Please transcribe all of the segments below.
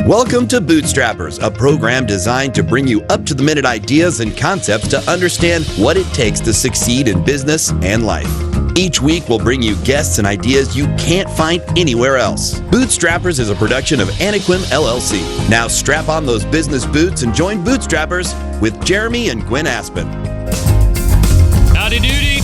Welcome to Bootstrappers, a program designed to bring you up-to-the-minute ideas and concepts to understand what it takes to succeed in business and life. Each week, we'll bring you guests and ideas you can't find anywhere else. Bootstrappers is a production of Anequim, LLC. Now strap on those business boots and join Bootstrappers with Jeremy and Gwen Aspen. Howdy doody.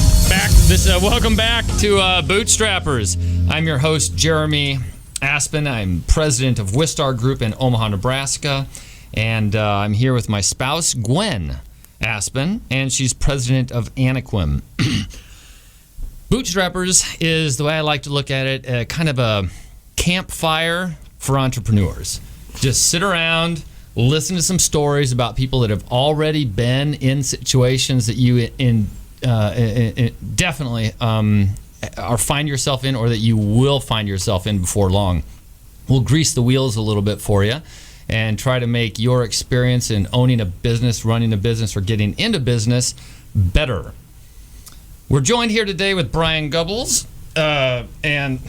Welcome back to Bootstrappers. I'm your host, Jeremy Aspen. I'm president of Wistar Group in Omaha, Nebraska. And I'm here with my spouse, Gwen Aspen, and she's president of Anequim. Bootstrappers is, the way I like to look at it, kind of a campfire for entrepreneurs. Just sit around, listen to some stories about people that have already been in situations that you definitely or find yourself in, or that you will find yourself in before long. We'll grease the wheels a little bit for you and try to make your experience in owning a business, running a business, or getting into business better. We're joined here today with Brian Gubbels, and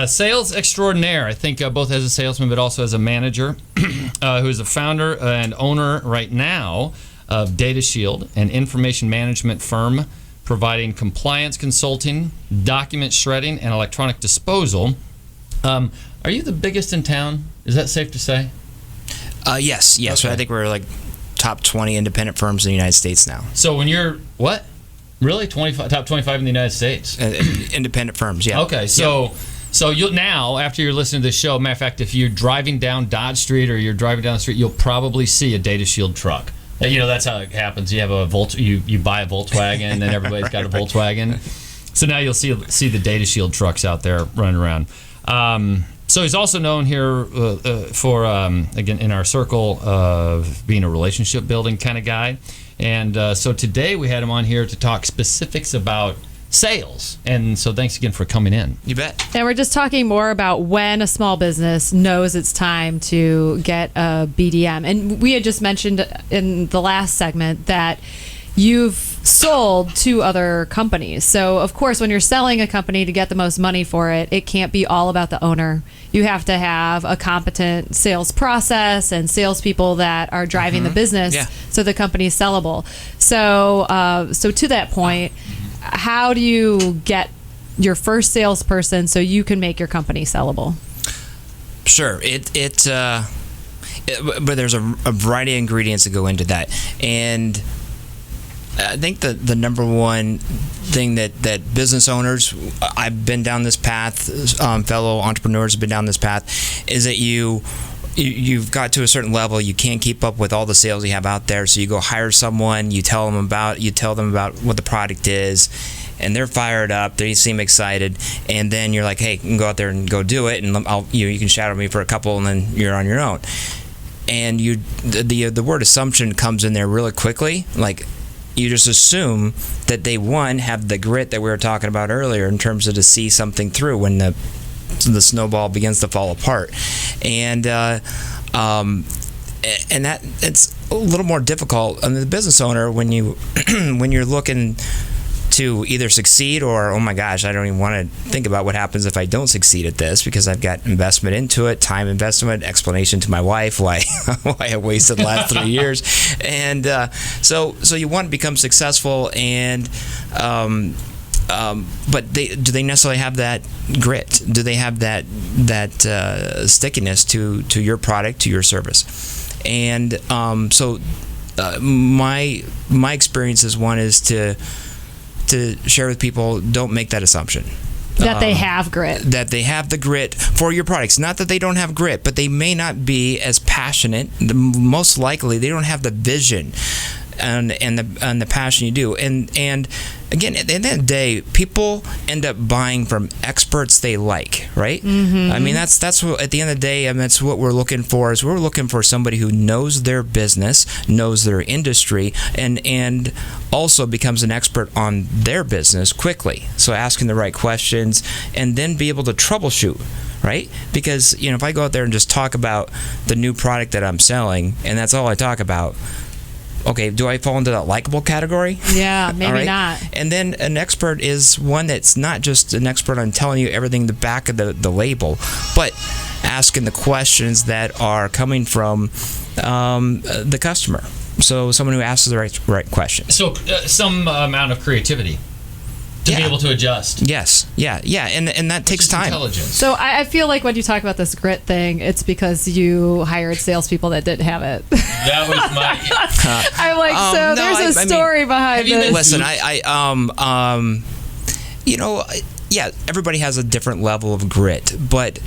sales extraordinaire. I think both as a salesman but also as a manager, who is a founder and owner right now of Data Shield, an information management firm providing compliance consulting, document shredding, and electronic disposal. Are you the biggest in town? Is that safe to say? Yes. Okay. I think we're like top 20 independent firms in the United States now. So when you're, what? Really? Top 25 in the United States? Independent firms, yeah. Okay, so you'll now, after you're listening to this show, matter of fact, if you're driving down Dodge Street or you're driving down the street, you'll probably see a Data Shield truck. You know, that's how it happens. You have you buy a Volkswagen, and then everybody's got a Volkswagen. So now you'll see the Data Shield trucks out there running around. So he's also known here for, again, in our circle of being a relationship building kind of guy. And so today we had him on here to talk specifics about sales. And so thanks again for coming in. You bet. And we're just talking more about when a small business knows it's time to get a BDM. And we had just mentioned in the last segment that you've sold to other companies. So, of course, when you're selling a company to get the most money for it, it can't be all about the owner. You have to have a competent sales process and salespeople that are driving the business so the company is sellable. So, to that point, how do you get your first salesperson so you can make your company sellable? Sure. But there's a variety of ingredients that go into that. And I think the number one thing that business owners, I've been down this path, fellow entrepreneurs have been down this path, is that you've got to a certain level, you can't keep up with all the sales you have out there, so you go hire someone, you tell them about what the product is, and they're fired up, they seem excited, and then you're like, hey, you can go out there and go do it, and you can shadow me for a couple, and then you're on your own. And the word assumption comes in there really quickly. Like, you just assume that they, one, have the grit that we were talking about earlier in terms of to see something through when the snowball begins to fall apart. And that it's a little more difficult. I mean, the business owner, when you're looking to either succeed or, oh my gosh, I don't even want to think about what happens if I don't succeed at this, because I've got investment into it, time investment, explanation to my wife why I wasted the last 3 years, and so you want to become successful, and but do they necessarily have that grit? Do they have that stickiness to your product, to your service? And my experience is, one is to share with people, don't make that assumption. That they have grit. That they have the grit for your products. Not that they don't have grit, but they may not be as passionate. Most likely, they don't have the vision and the passion you do. And again, at the end of the day, people end up buying from experts they like, right? Mm-hmm. I mean, that's what, at the end of the day, I mean, that's what we're looking for. Is we're looking for somebody who knows their business, knows their industry, and also becomes an expert on their business quickly. So asking the right questions, and then be able to troubleshoot, right? Because, you know, if I go out there and just talk about the new product that I'm selling, and that's all I talk about, okay, do I fall into that likable category? Yeah, maybe All right? not. And then an expert is one that's not just an expert on telling you everything the back of the label, but asking the questions that are coming from the customer. So someone who asks the right questions. So some amount of creativity to be able to adjust. Yes. Yeah. And that takes time. Intelligence. So I feel like when you talk about this grit thing, it's because you hired salespeople that didn't have it. That was my. I'm like, so no, there's a I mean, story behind this. Listen, yeah, everybody has a different level of grit, but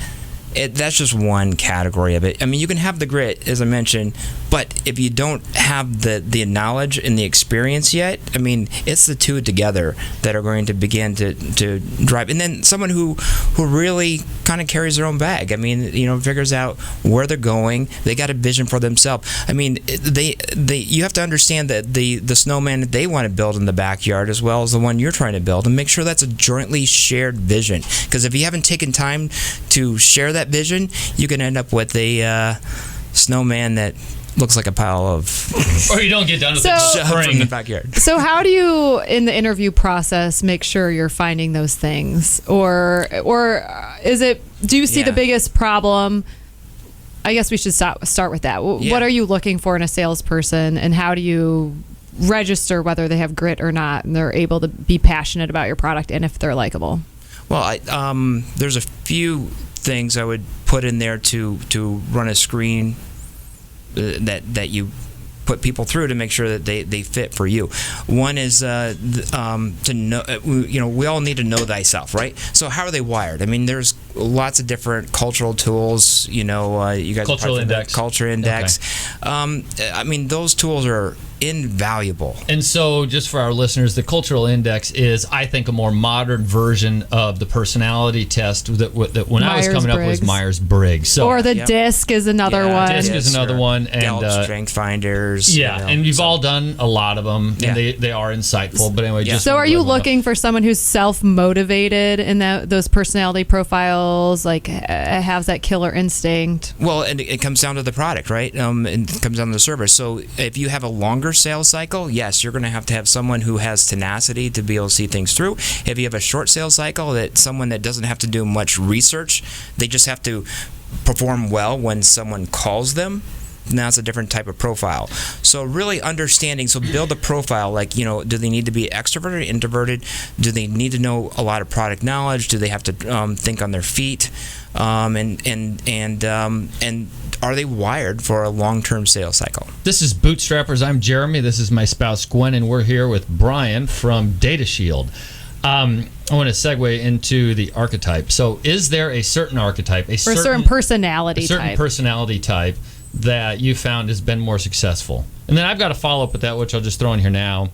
that's just one category of it. I mean, you can have the grit, as I mentioned, but if you don't have the knowledge and the experience yet, I mean, it's the two together that are going to begin to drive. And then someone who really kind of carries their own bag. I mean, figures out where they're going. They got a vision for themselves. I mean, you have to understand that the snowman that they want to build in the backyard as well as the one you're trying to build, and make sure that's a jointly shared vision. Because if you haven't taken time to share that vision, you can end up with a snowman that looks like a pile of or you don't get done with from the backyard. So how do you, in the interview process, make sure you're finding those things? Or is it, do you see the biggest problem? I guess we should start with that. What are you looking for in a salesperson, and how do you register whether they have grit or not, and they're able to be passionate about your product, and if they're likable? Well, there's a few things I would put in there to run a screen that you put people through to make sure that they fit for you. One is to know, we all need to know thyself, right? So how are they wired? I mean, there's lots of different cultural tools. You guys Cultural index. Culture index. Okay. I mean, those tools are invaluable. And so, just for our listeners, the cultural index is, I think, a more modern version of the personality test that when I was coming up was Myers-Briggs. So, or the DISC is another one. DISC is another one. And Gallup Strength Finders. Yeah, and you've all done a lot of them, and they are insightful. But anyway, just so are you looking for someone who's self-motivated in those personality profiles, like has that killer instinct? Well, and it comes down to the product, right? It comes down to the service. So if you have a longer sales cycle, yes, you're going to have someone who has tenacity to be able to see things through. If you have a short sales cycle, that someone that doesn't have to do much research, they just have to perform well when someone calls them. Now it's a different type of profile. So really understanding, so build a profile like, do they need to be extroverted, introverted? Do they need to know a lot of product knowledge? Do they have to think on their feet? And are they wired for a long-term sales cycle? This is Bootstrappers. I'm Jeremy. This is my spouse, Gwen, and we're here with Brian from Data Shield. I want to segue into the archetype. So is there a certain archetype, a certain personality type that you found has been more successful? And then I've got a follow-up with that, which I'll just throw in here now.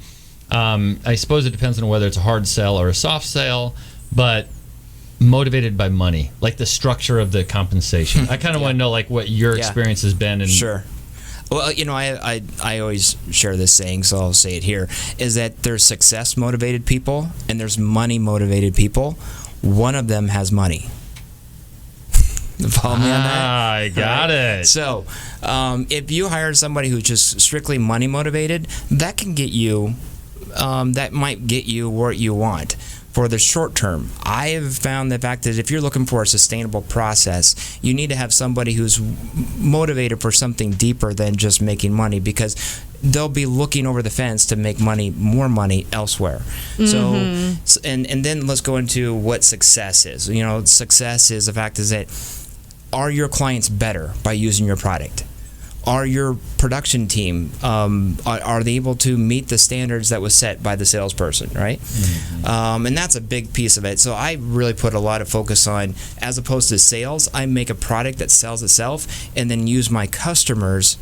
I suppose it depends on whether it's a hard sell or a soft sell, but motivated by money, like the structure of the compensation. I kind of want to know like what your experience has been. And sure. Well, I always share this saying, so I'll say it here, is that there's success-motivated people and there's money-motivated people. One of them has money. Follow me on that? I got it. So, if you hire somebody who's just strictly money motivated, that can get you, that might get you what you want for the short term. I have found the fact that if you're looking for a sustainable process, you need to have somebody who's motivated for something deeper than just making money, because they'll be looking over the fence to make more money elsewhere. Mm-hmm. So, and then let's go into what success is. Success is the fact is that, are your clients better by using your product? Are your production team, are they able to meet the standards that was set by the salesperson, right? Mm-hmm. And that's a big piece of it. So I really put a lot of focus on, as opposed to sales, I make a product that sells itself and then use my customers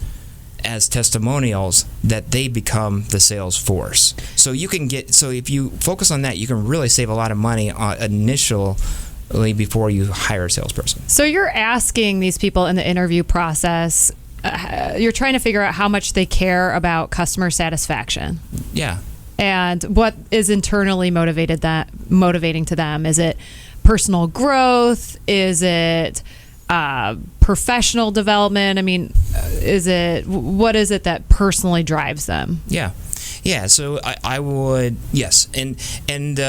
as testimonials that they become the sales force. So if you focus on that, you can really save a lot of money initially before you hire a salesperson. So you're asking these people in the interview process, you're trying to figure out how much they care about customer satisfaction. Yeah. And what is internally motivating to them? Is it personal growth? Is it professional development? I mean, what is it that personally drives them? Yeah. So I would, yes, and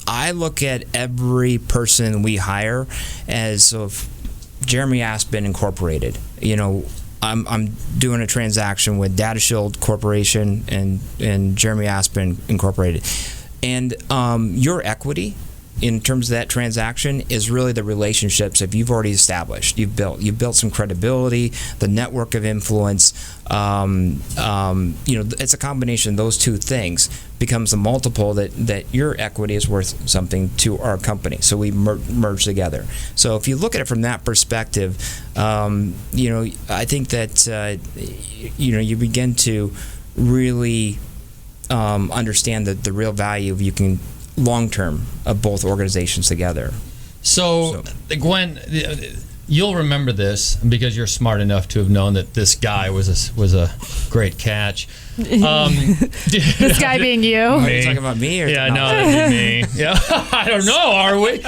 I look at every person we hire as sort of Jeremy Aspen Incorporated. I'm doing a transaction with Data Shield Corporation and Jeremy Aspen Incorporated, and your equity in terms of that transaction is really the relationships that you've already established. You've built some credibility, the network of influence. It's a combination of those two things becomes a multiple that your equity is worth something to our company. So we merge together. So if you look at it from that perspective, I think that you begin to really understand the real value of you can long-term of both organizations together. So, Gwen, you'll remember this because you're smart enough to have known that this guy was a great catch. This guy being you? Are you talking about me? Or yeah, no, that'd be me. Yeah, I don't know. Are we?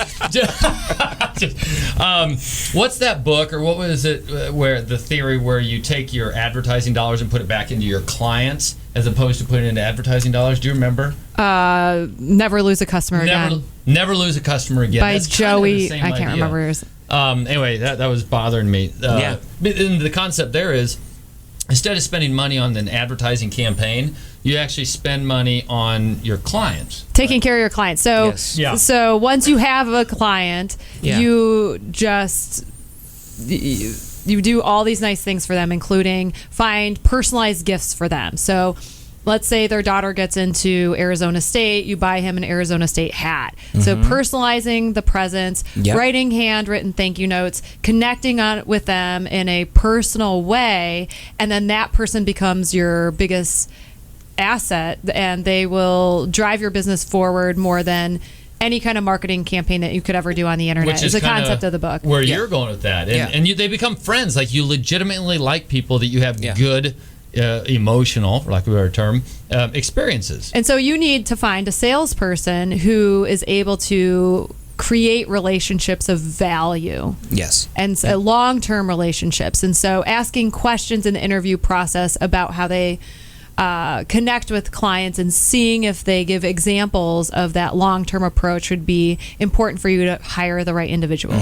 What's that book, or what was it? Where the theory where you take your advertising dollars and put it back into your clients, as opposed to putting it into advertising dollars? Do you remember? Never Lose a Customer Again. Never Lose a Customer Again. By That's Joey. kind of the same I can't idea. remember yours. Anyway, that was bothering me. Yeah. And the concept there is, instead of spending money on an advertising campaign, you actually spend money on your clients. Taking care of your clients. So, Yes. Yeah. so once you have a client, Yeah. you just you do all these nice things for them, including find personalized gifts for them. So let's say their daughter gets into Arizona State, you buy him an Arizona State hat. So personalizing the presents, Yep. writing handwritten thank you notes, connecting with them in a personal way, and then that person becomes your biggest asset, and they will drive your business forward more than any kind of marketing campaign that you could ever do on the internet. Which is is the kinda concept of the book. Where you're going with that. And they become friends. Like, you legitimately like people that you have good emotional, for lack of a better term, experiences. And so you need to find a salesperson who is able to create relationships of value. Yes. And long-term relationships. And so asking questions in the interview process about how they connect with clients and seeing if they give examples of that long-term approach would be important for you to hire the right individual.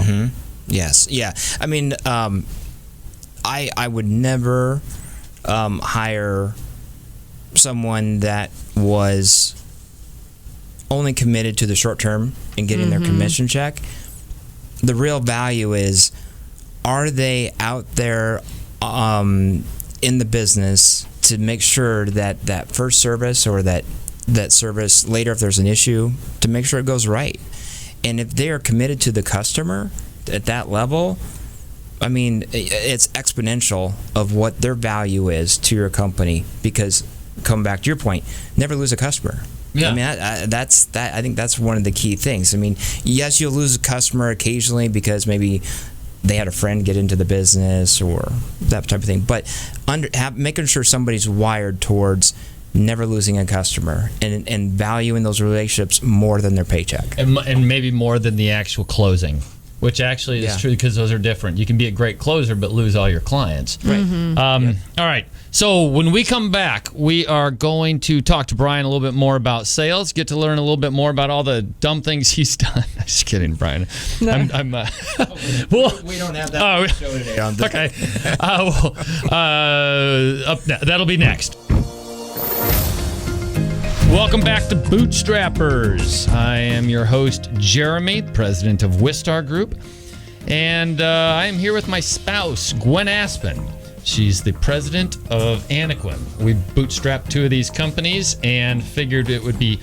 Yes. Yeah. I mean, I would never hire someone that was only committed to the short term and getting their commission check. The real value is, are they out there in the business to make sure that that first service or that service later, if there's an issue, to make sure it goes right. And if they are committed to the customer at that level, I mean, it's exponential of what their value is to your company. Because, coming back to your point, never lose a customer. Yeah. I mean, I think that's one of the key things. I mean, yes, you'll lose a customer occasionally because maybe they had a friend get into the business or that type of thing. But making sure somebody's wired towards never losing a customer and valuing those relationships more than their paycheck. And maybe more than the actual closing, which actually is true, because those are different. You can be a great closer but lose all your clients. Right. All right. So when we come back, we are going to talk to Brian a little bit more about sales, get to learn a little bit more about all the dumb things he's done. Just kidding, Brian. No. I'm well, We don't have that show today on this. okay. That'll be next. Welcome back to Bootstrappers. I am your host, Jeremy, president of Wistar Group, and I am here with my spouse, Gwen Aspen. She's the president of Anequim. We bootstrapped two of these companies and figured it would be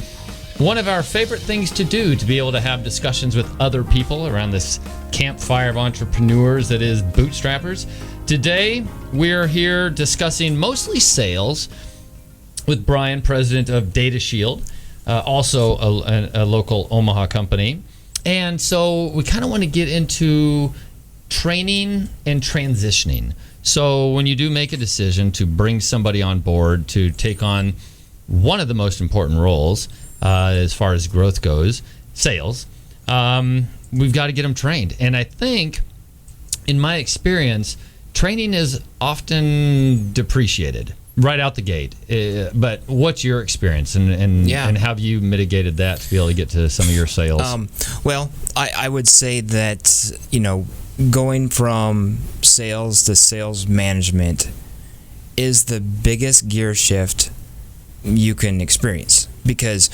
one of our favorite things to do, to be able to have discussions with other people around this campfire of entrepreneurs that is Bootstrappers. Today, we're here discussing mostly sales with Brian, president of Data Shield, also a local Omaha company. And so we kind of want to get into training and transitioning. So when you do make a decision to bring somebody on board to take on one of the most important roles as far as growth goes, sales, we've got to get them trained. And I think in my experience, training is often depreciated right out the gate. But what's your experience, and how have you mitigated that to be able to get to some of your sales? Well, I would say that, going from sales to sales management is the biggest gear shift you can experience, because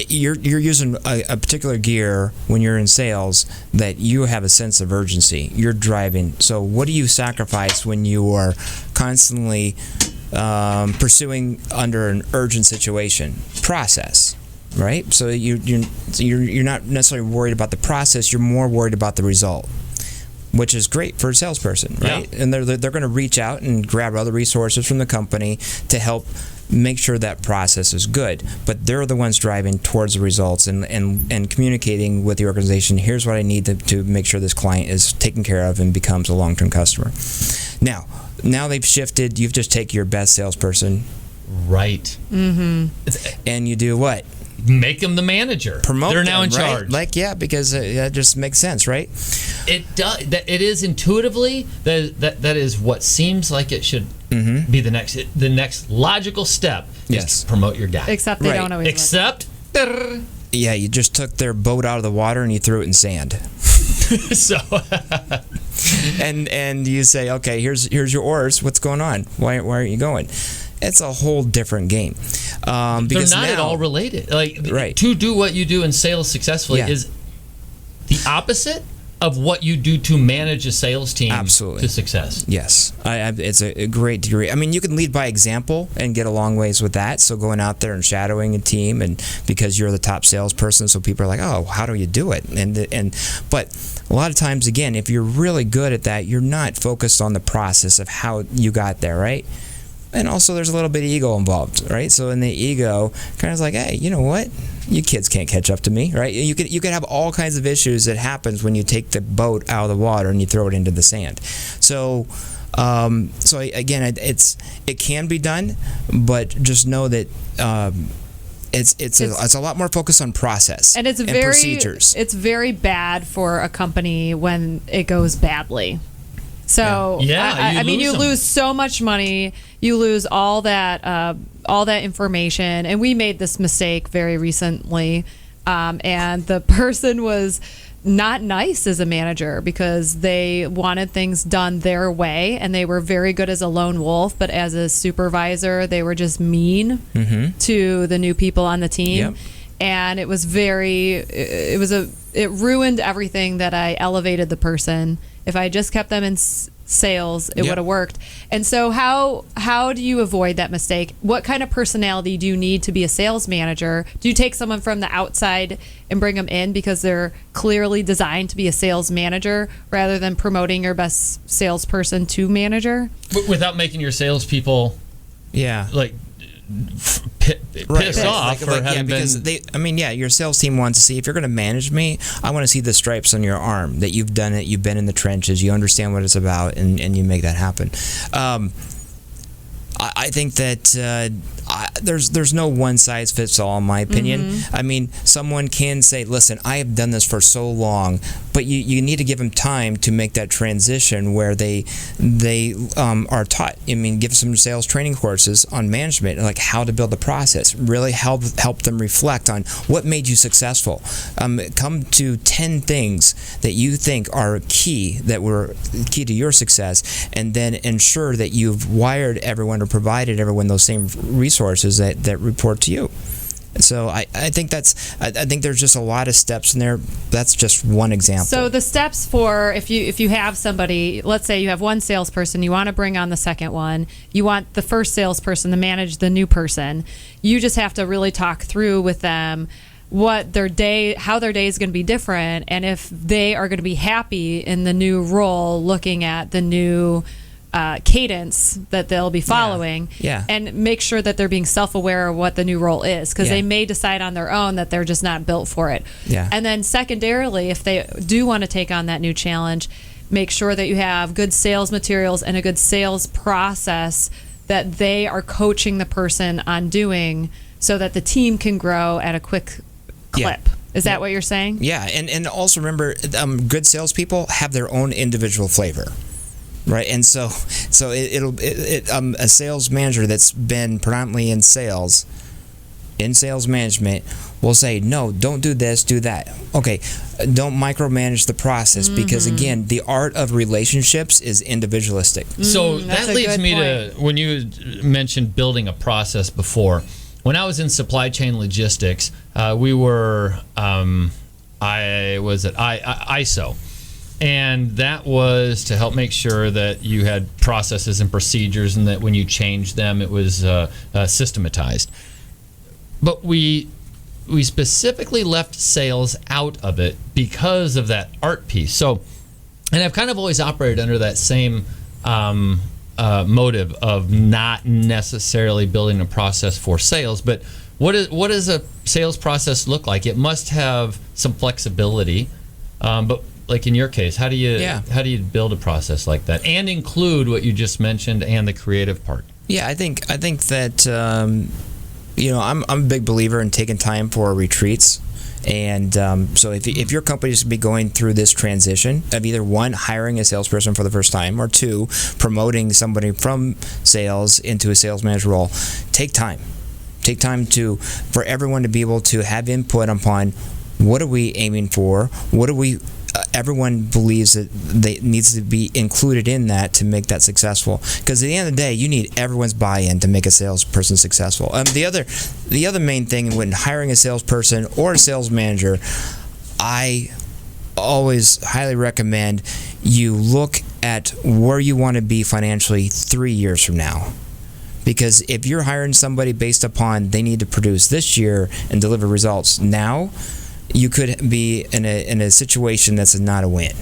you're using a particular gear when you're in sales that you have a sense of urgency. You're driving. So what do you sacrifice when you are constantly pursuing under an urgent situation? Process, right? So you're not necessarily worried about the process. You're more worried about the result, which is great for a salesperson, right? Yeah. And they're going to reach out and grab other resources from the company to help make sure that process is good. But they're the ones driving towards the results and communicating with the organization. Here's what I need to make sure this client is taken care of and becomes a long-term customer. Now they've shifted. You've just taken your best salesperson, right? Mm-hmm. And you do what? Make them the manager. Promote They're them, now in right? charge. Because that just makes sense, right? It does. It is intuitively that is what seems like it should be the next logical step. Yes. Is to promote your guy. Except they don't always. Except. Yeah, you just took their boat out of the water and you threw it in sand. So. and you say, okay, here's your oars. What's going on? Why aren't you going? It's a whole different game. Because they're not at all related. Like, to do what you do in sales successfully is the opposite of what you do to manage a sales team to success. Yes. It's a great degree. I mean, you can lead by example and get a long ways with that. So going out there and shadowing a team, and because you're the top salesperson, so people are like, oh, how do you do it? But a lot of times, again, if you're really good at that, you're not focused on the process of how you got there, right? And also, there's a little bit of ego involved, right? So in the ego, kind of like, hey, you know what? You kids can't catch up to me, right? You could have all kinds of issues that happens when you take the boat out of the water and you throw it into the sand. So again, it can be done, but just know that it's a lot more focused on process and procedures. It's very bad for a company when it goes badly. So I mean, you lose so much money. You lose all that information. And we made this mistake very recently, and the person was not nice as a manager because they wanted things done their way, and they were very good as a lone wolf, but as a supervisor, they were just mean to the new people on the team. Yep. And it ruined everything that I elevated the person. If I just kept them in sales, it would have worked. And so how do you avoid that mistake? What kind of personality do you need to be a sales manager? Do you take someone from the outside and bring them in because they're clearly designed to be a sales manager rather than promoting your best salesperson to manager? Without making your salespeople pissed off for having because been... your sales team wants to see, if you're going to manage me, I want to see the stripes on your arm, that you've done it, you've been in the trenches, you understand what it's about, and you make that happen. I think that there's no one size fits all, in my opinion. I mean, someone can say, listen, I have done this for so long, but you need to give them time to make that transition where they are taught. I mean, give some sales training courses on management, like how to build the process. Really help them reflect on what made you successful. Come to 10 things that you think are key, that were key to your success, and then ensure that you've wired everyone or provided everyone those same resources that report to you. So I think there's just a lot of steps in there. That's just one example. So the steps for if you have somebody, let's say you have one salesperson, you want to bring on the second one, you want the first salesperson to manage the new person, you just have to really talk through with them how their day is going to be different, and if they are going to be happy in the new role, looking at the new cadence that they'll be following, and make sure that they're being self-aware of what the new role is, because they may decide on their own that they're just not built for it. And then secondarily, if they do want to take on that new challenge, make sure that you have good sales materials and a good sales process that they are coaching the person on doing, so that the team can grow at a quick clip. Is that what you're saying? Yeah, and also remember, good salespeople have their own individual flavor, right? And so a sales manager that's been predominantly in sales management will say, no, don't do this, do that. Okay, don't micromanage the process because, again, the art of relationships is individualistic. So that leads me to when you mentioned building a process before. When I was in supply chain logistics, we were, I was at ISO. And that was to help make sure that you had processes and procedures and that when you changed them, it was systematized. But we specifically left sales out of it because of that art piece. So, and I've kind of always operated under that same motive of not necessarily building a process for sales. But what does a sales process look like? It must have some flexibility. But like in your case, how do you build a process like that and include what you just mentioned and the creative part? Yeah, I think that. I'm a big believer in taking time for retreats. And so if your company is going to be going through this transition of either one, hiring a salesperson for the first time, or two, promoting somebody from sales into a sales manager role, take time. Take time for everyone to be able to have input upon what are we aiming for, what are we everyone believes that they needs to be included in that to make that successful. Because at the end of the day, you need everyone's buy-in to make a salesperson successful. The other main thing when hiring a salesperson or a sales manager, I always highly recommend you look at where you want to be financially 3 years from now. Because if you're hiring somebody based upon they need to produce this year and deliver results now, you could be in a situation that's not a win.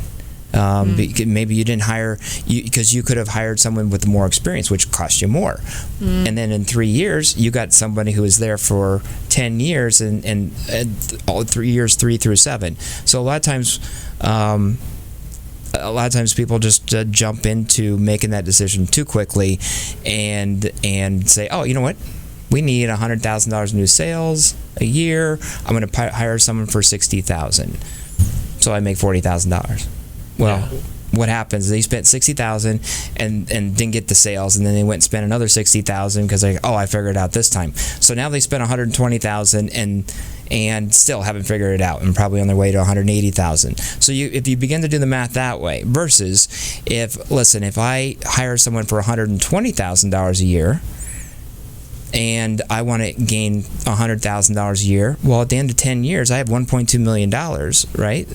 Maybe you didn't hire because you could have hired someone with more experience, which cost you more. And then in 3 years, you got somebody who was there for 10 years and all 3 years, 3 through 7. So a lot of times people just jump into making that decision too quickly and say, oh, you know what? We need $100,000 new sales a year. I'm going to hire someone for $60,000, so I make $40,000. Well, what happens? They spent $60,000 and didn't get the sales, and then they went and spent another $60,000 because I figured it out this time. So now they spent $120,000 and still haven't figured it out, and probably on their way to $180,000. So if you begin to do the math that way, versus if I hire someone for $120,000 a year, and I want to gain $100,000 a year. Well, at the end of 10 years, I have $1.2 million, right?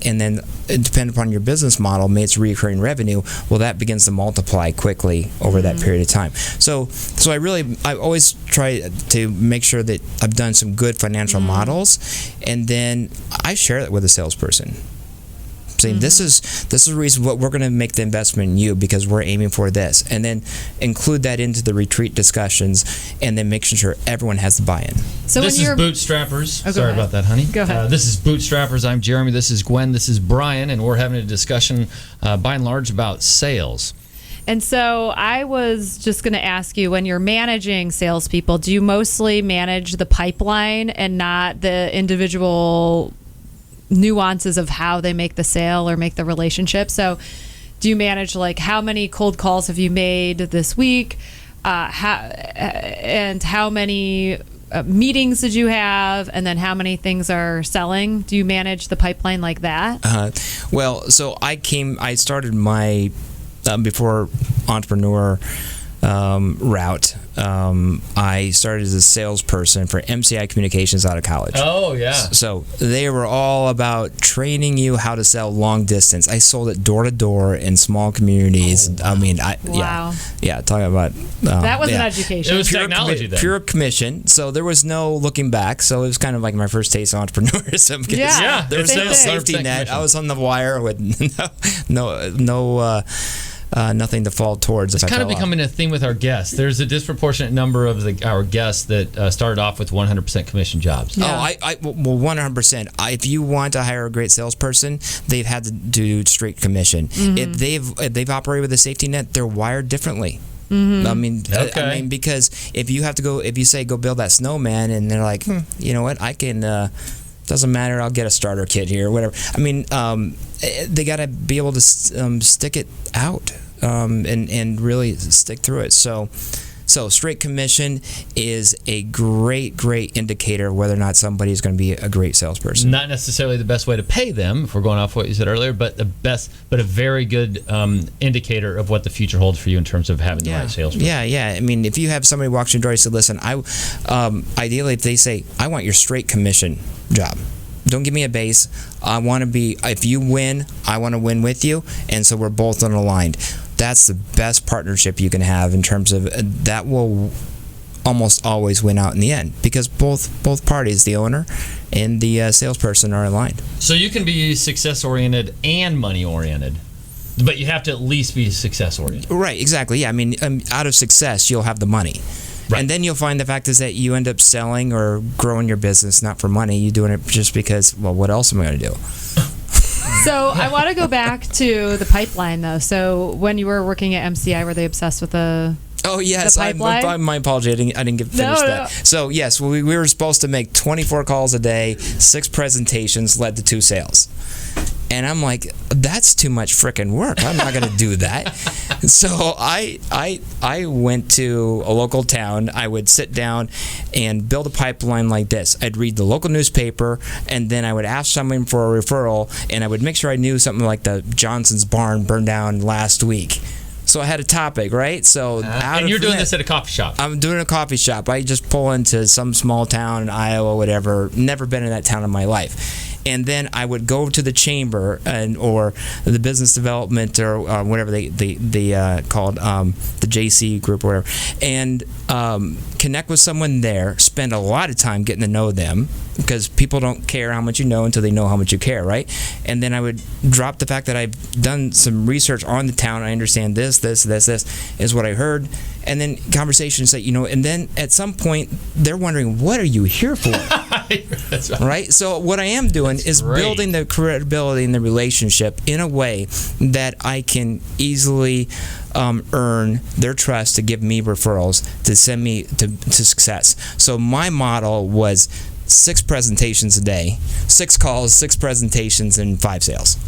And then, depending upon your business model, maybe it's recurring revenue. Well, that begins to multiply quickly over that period of time. So I always try to make sure that I've done some good financial models, and then I share that with a salesperson. Saying this is the reason what we're going to make the investment in you because we're aiming for this, and then include that into the retreat discussions, and then making sure everyone has the buy-in. So this is Bootstrappers. Sorry about that, honey. Go ahead. This is Bootstrappers. I'm Jeremy. This is Gwen. This is Brian, and we're having a discussion by and large about sales. And so I was just going to ask you, when you're managing salespeople, do you mostly manage the pipeline and not the individual nuances of how they make the sale or make the relationship? So do you manage how many cold calls have you made this week, and how many meetings did you have, and then how many things are selling? Do you manage the pipeline like that? Well, so I started my before entrepreneur route. I started as a salesperson for MCI Communications out of college. Oh, yeah. So they were all about training you how to sell long distance. I sold it door to door in small communities. Oh, wow. I mean, Wow. yeah, talking about that was an education. It was technology then. Pure commission. So there was no looking back. So it was kind of like my first taste of entrepreneurship. Yeah, there was no safety net. I was on the wire with no nothing to fall towards. It's kind of becoming a theme with our guests. There's a disproportionate number of our guests that started off with 100% commission jobs. Yeah. Well, 100%. If you want to hire a great salesperson, they've had to do straight commission. If they've operated with a safety net, they're wired differently. I mean, because if you say go build that snowman, and they're like, you know what, I can Doesn't matter. I'll get a starter kit here, whatever. I mean, they got to be able to stick it out and really stick through it. So straight commission is a great indicator of whether or not somebody is going to be a great salesperson. Not necessarily the best way to pay them, if we're going off what you said earlier, but a very good indicator of what the future holds for you in terms of having the right salesperson. Yeah. I mean, if you have somebody walk through your door and say, listen, ideally if they say, I want your straight commission job. Don't give me a base. I want to be, if you win, I want to win with you, and so we're both unaligned. That's the best partnership you can have in terms of that will almost always win out in the end because both parties, the owner and the salesperson, are aligned. So you can be success-oriented and money-oriented, but you have to at least be success-oriented. Right, exactly. Yeah, I mean, out of success, you'll have the money. Right. And then you'll find the fact is that you end up selling or growing your business not for money. You're doing it just because, well, what else am I going to do? So I want to go back to the pipeline, though. So when you were working at MCI, were they obsessed with the pipeline? My apology. I didn't get finished that. So, yes, we were supposed to make 24 calls a day, 6 presentations, led to 2 sales. And I'm like, that's too much freaking work. I'm not going to do that. So I went to a local town. I would sit down and build a pipeline like this. I'd read the local newspaper, and then I would ask someone for a referral, and I would make sure I knew something like the Johnson's barn burned down last week. So I had a topic, right? So and you're doing this at a coffee shop. I'm doing a coffee shop. I just pull into some small town in Iowa, whatever. Never been in that town in my life. And then I would go to the chamber or the business development or whatever they called the JC group or whatever, and connect with someone there. Spend a lot of time getting to know them because people don't care how much you know until they know how much you care, right? And then I would drop the fact that I've done some research on the town. I understand this is what I heard. And then conversations that, and then at some point they're wondering, what are you here for? That's right. Right? So what I am doing is building the credibility in the relationship in a way that I can easily earn their trust to give me referrals, to send me to success. So my model was 6 presentations a day, 6 calls, 6 presentations, and 5 sales.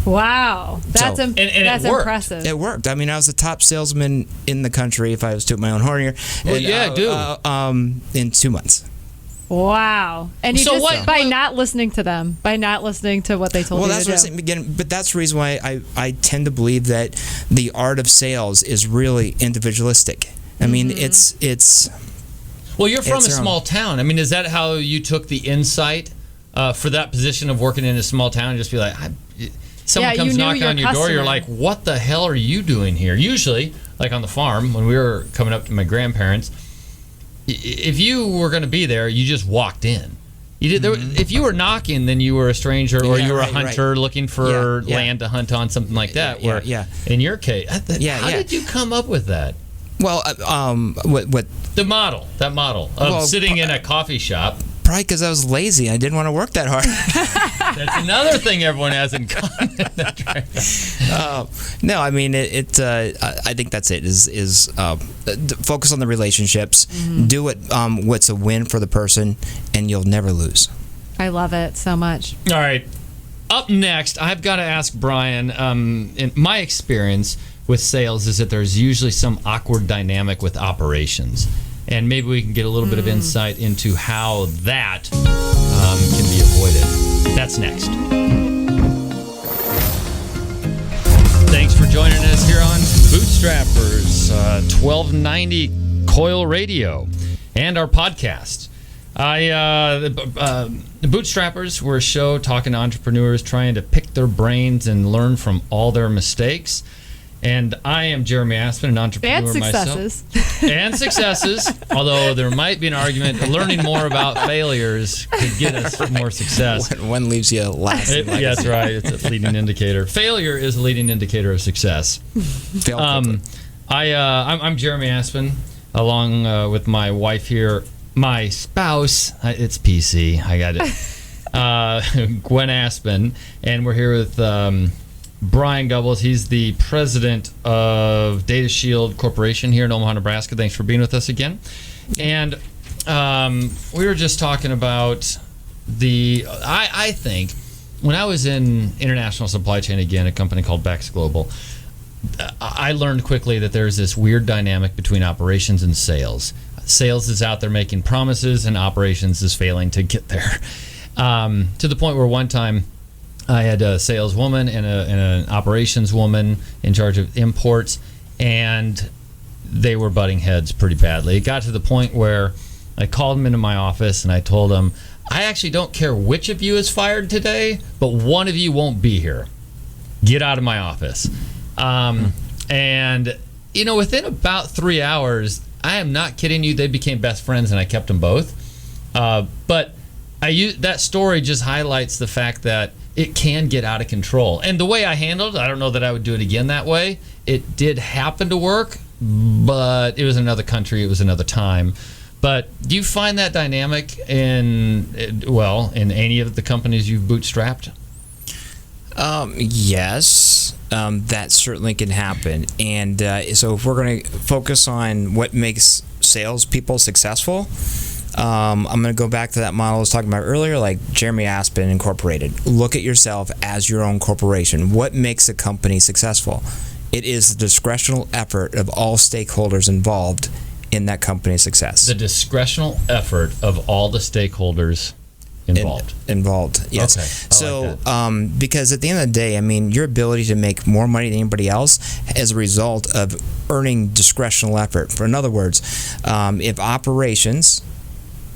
Wow, that's that's impressive. It worked. I mean, I was the top salesman in the country, if I was to toot my own horn here. In 2 months. Wow. And you by not listening to them, by not listening to what they told you to do. Well, that's what I was saying beginning, but that's the reason why I tend to believe that the art of sales is really individualistic. I mean, it's. Well, you're from a small town. I mean, is that how you took the insight for that position of working in a small town and just be like, someone comes knocking on your door, you're like, what the hell are you doing here? Usually, like on the farm, when we were coming up to my grandparents, if you were going to be there, you just walked in. You did. If you were knocking, then you were a stranger, or you were a hunter looking for land to hunt on, something like that. In your case, how did you come up with that? Well, what that model of sitting in a coffee shop. Probably because I was lazy. I didn't want to work that hard. That's another thing everyone has in common. No, I mean I think that's it. Is focus on the relationships. Do what's a win for the person, and you'll never lose. I love it so much. All right, up next, I've got to ask Brian. In my experience with sales, is that there's usually some awkward dynamic with operations. And maybe we can get a little bit of insight into how that can be avoided. That's next. Thanks for joining us here on Bootstrappers, 1290 Coil Radio, and our podcast. The Bootstrappers were a show talking to entrepreneurs, trying to pick their brains and learn from all their mistakes. And I am Jeremy Aspen, an entrepreneur myself. And successes. Although there might be an argument, learning more about failures could get us more success. One leaves you last. That's right. It's a leading indicator. Failure is a leading indicator of success. I'm Jeremy Aspen, along with my wife here, my spouse. It's PC. I got it. Gwen Aspen, and we're here with Brian Gubbels. He's the president of Data Shield Corporation here in Omaha, Nebraska. Thanks for being with us again. And we were just talking about I think when I was in international supply chain, again, a company called Bex Global, I learned quickly that there's this weird dynamic between operations and sales. Sales is out there making promises, and operations is failing to get there. To the point where one time I had a saleswoman and an operations woman in charge of imports, and they were butting heads pretty badly. It got to the point where I called them into my office and I told them, I actually don't care which of you is fired today, but one of you won't be here. Get out of my office. And, within about 3 hours, I am not kidding you, they became best friends and I kept them both. But that story just highlights the fact that it can get out of control. And the way I handled it, I don't know that I would do it again that way. It did happen to work, but it was another country, it was another time. But do you find that dynamic in any of the companies you've bootstrapped? Yes, that certainly can happen. And so if we're going to focus on what makes salespeople successful, I'm going to go back to that model I was talking about earlier, like Jeremy Aspen Incorporated. Look at yourself as your own corporation. What makes a company successful? It is the discretional effort of all stakeholders involved in that company's success. The discretional effort of all the stakeholders involved. Involved, yes. Okay, so, like that. Because at the end of the day, your ability to make more money than anybody else as a result of earning discretional effort. In other words, if operations,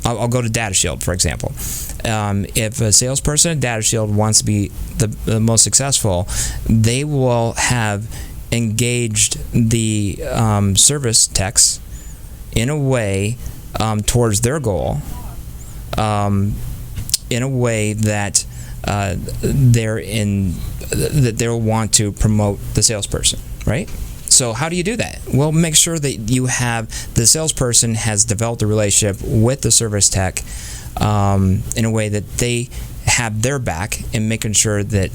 I'll go to Data Shield, for example. If a salesperson at Data Shield wants to be the most successful, they will have engaged the service techs in a way towards their goal, in a way that they'll want to promote the salesperson, right? So how do you do that? Well, make sure that the salesperson has developed a relationship with the service tech in a way that they have their back, and making sure that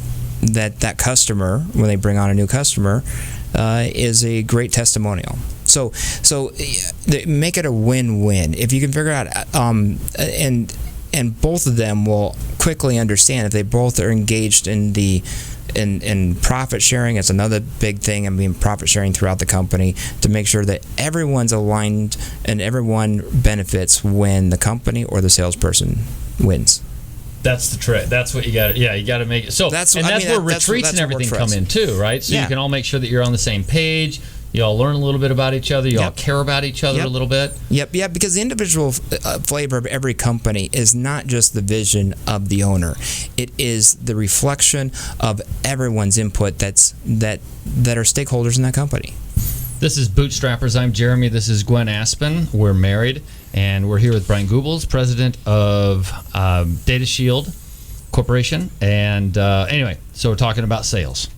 customer, when they bring on a new customer, is a great testimonial. So make it a win-win. If you can figure out, and both of them will quickly understand if they both are engaged in profit sharing. It's another big thing. Profit sharing throughout the company to make sure that everyone's aligned and everyone benefits when the company or the salesperson wins. That's the trick. That's what you got. Yeah, you got to make it. So that's where retreats and everything come in too, right? So you can all make sure that you're on the same page. You all learn a little bit about each other. You all care about each other a little bit. Yep. Because the individual flavor of every company is not just the vision of the owner. It is the reflection of everyone's input that are stakeholders in that company. This is Bootstrappers. I'm Jeremy. This is Gwen Aspen. We're married, and we're here with Brian Gubbels, president of Data Shield Corporation. And anyway, so we're talking about sales.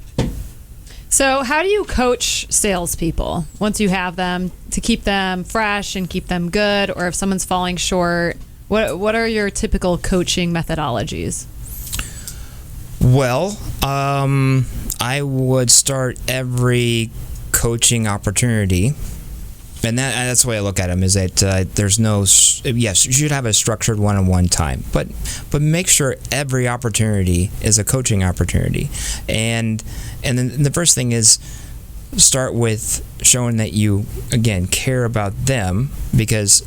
So how do you coach salespeople once you have them to keep them fresh and keep them good? Or if someone's falling short, what are your typical coaching methodologies? Well, I would start every coaching opportunity, and that's the way I look at them, is that there's no, yes, you should have a structured one-on-one time, but make sure every opportunity is a coaching opportunity. And then the first thing is start with showing that you, again, care about them, because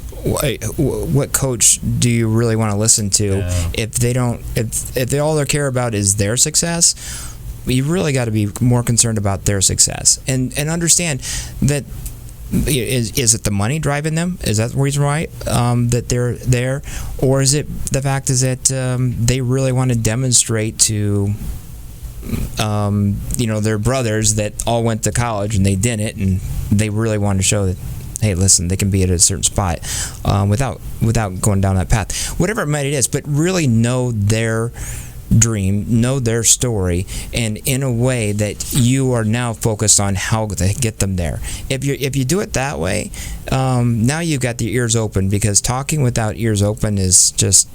what coach do you really want to listen to if they all they care about is their success? You really got to be more concerned about their success, and understand that is it the money driving them? Is that the reason why that they're there, or is it the fact is that they really want to demonstrate to their brothers that all went to college and they didn't, and they really want to show that, hey, listen, they can be at a certain spot without going down that path, whatever it might is, but really know their dream, know their story, and in a way that you are now focused on how to get them there. If you do it that way, now you've got the ears open, because talking without ears open is just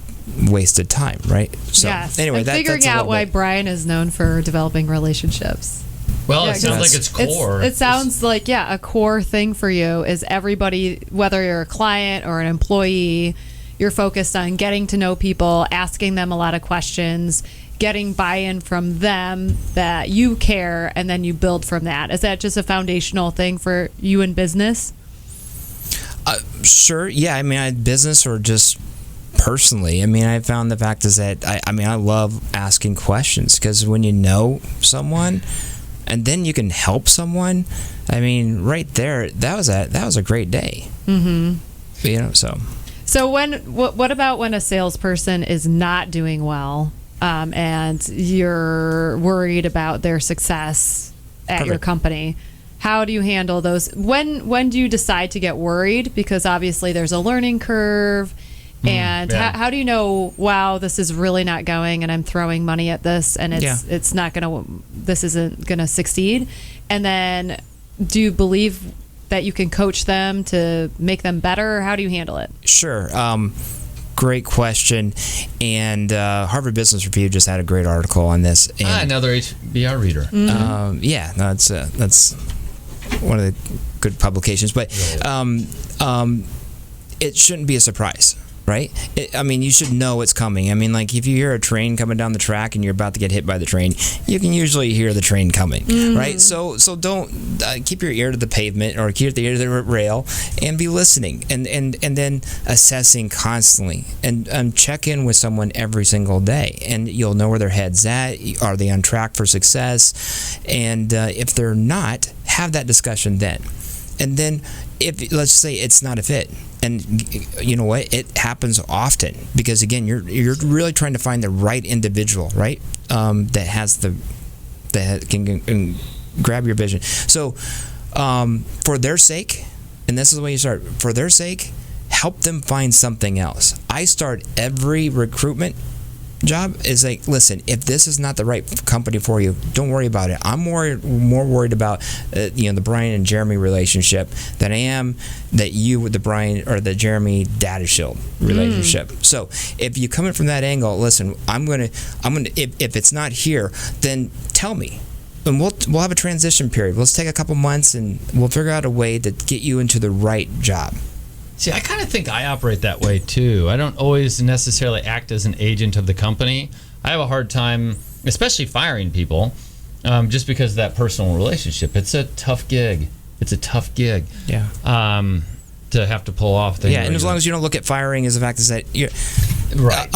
wasted time, right? So yes. Anyway, that's figuring out why Brian is known for developing relationships. Well, it sounds like it's core. It sounds like, a core thing for you is everybody, whether you're a client or an employee, you're focused on getting to know people, asking them a lot of questions, getting buy-in from them that you care, and then you build from that. Is that just a foundational thing for you in business? Sure. Yeah. I mean, business or just personally. I mean, I found the fact is that I love asking questions, because when you know someone and then you can help someone, I mean, right there, that was a great day. Mm-hmm. So what about when a salesperson is not doing well, and you're worried about their success at your company? How do you handle those? When do you decide to get worried? Because obviously there's a learning curve. And how do you know, wow, this is really not going, and I'm throwing money at this, and this isn't going to succeed? And then do you believe that you can coach them to make them better? How do you handle it? Sure. Great question. And Harvard Business Review just had a great article on this. And, another HBR reader. Mm-hmm. That's one of the good publications. But it shouldn't be a surprise, right? You should know it's coming. I mean, like, if you hear a train coming down the track and you're about to get hit by the train, you can usually hear the train coming, right? So don't keep your ear to the pavement, or keep your ear to the rail, and be listening, and then assessing constantly, and check in with someone every single day, and you'll know where their head's at. Are they on track for success? And if they're not, have that discussion then. And then, if let's say it's not a fit, and you know what, it happens often, because again, you're really trying to find the right individual, right? That can grab your vision. So, for their sake, and this is when you start. For their sake, help them find something else. I start every recruitment job is like, listen, if this is not the right company for you, don't worry about it. I'm more worried about the Brian and Jeremy relationship than I am that you with the Brian or the Jeremy Data Shield relationship. So if you come in from that angle, listen, I'm gonna if it's not here, then tell me, and we'll have a transition period. Let's take a couple months and we'll figure out a way to get you into the right job. See, I kind of think I operate that way too. I don't always necessarily act as an agent of the company. I have a hard time, especially firing people, just because of that personal relationship. It's a tough gig. Yeah. To have to pull off things. Yeah, and as long as you don't look at firing as the fact is that you're right.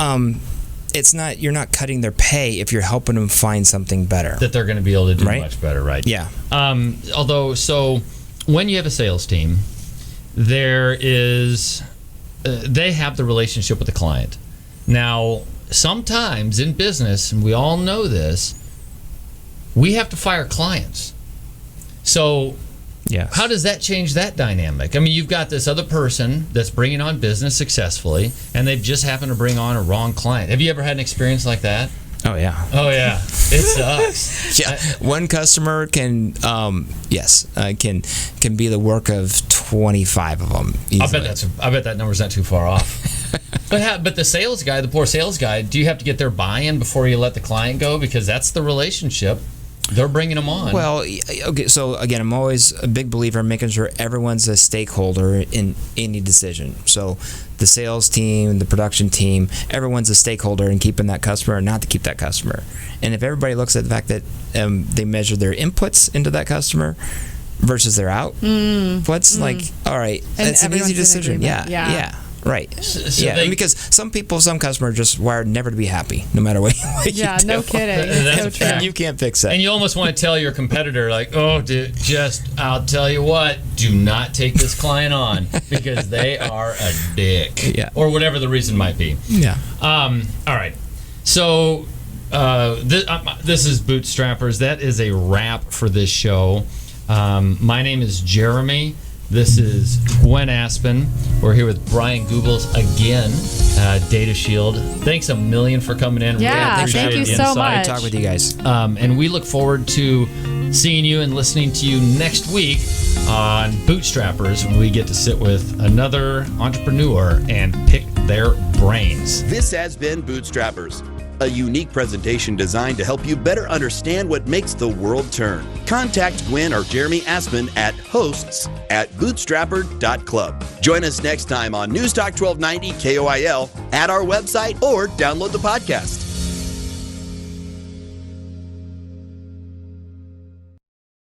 It's not, you're not cutting their pay if you're helping them find something better that they're going to be able to do much better, right? Yeah. Although, so when you have a sales team, there is they have the relationship with the client. Now, sometimes in business, and we all know this, we have to fire clients. So how does that change that dynamic? I mean, you've got this other person that's bringing on business successfully, and they've just happened to bring on a wrong client. Have you ever had an experience like that? Oh yeah. It sucks. Yeah, one customer can be the work of 25 of them easily. I bet that number's not too far off. But the sales guy, the poor sales guy, do you have to get their buy-in before you let the client go? Because that's the relationship. They're bringing them on. Well, okay, so again, I'm always a big believer in making sure everyone's a stakeholder in any decision. So the sales team, the production team, everyone's a stakeholder in keeping that customer or not to keep that customer. And if everybody looks at the fact that they measure their inputs into that customer versus their outputs, like, all right, and it's an easy decision. Yeah. Right. Because some customers are just wired never to be happy, no matter what you do. No kidding. That's so and you can't fix that. And you almost want to tell your competitor, like, oh, dude, I'll tell you what, do not take this client on because they are a dick. Yeah. Or whatever the reason might be. Yeah. All right. So this is Bootstrappers. That is a wrap for this show. My name is Jeremy. This is Gwen Aspen. We're here with Brian Gubbels again, Data Shield. Thanks a million for coming in. Yeah, really thank you so much. Talk with you guys. And we look forward to seeing you and listening to you next week on Bootstrappers, when we get to sit with another entrepreneur and pick their brains. This has been Bootstrappers, a unique presentation designed to help you better understand what makes the world turn. Contact Gwen or Jeremy Aspin at hosts@bootstrapper.club. Join us next time on News Talk 1290 KOIL, at our website, or download the podcast.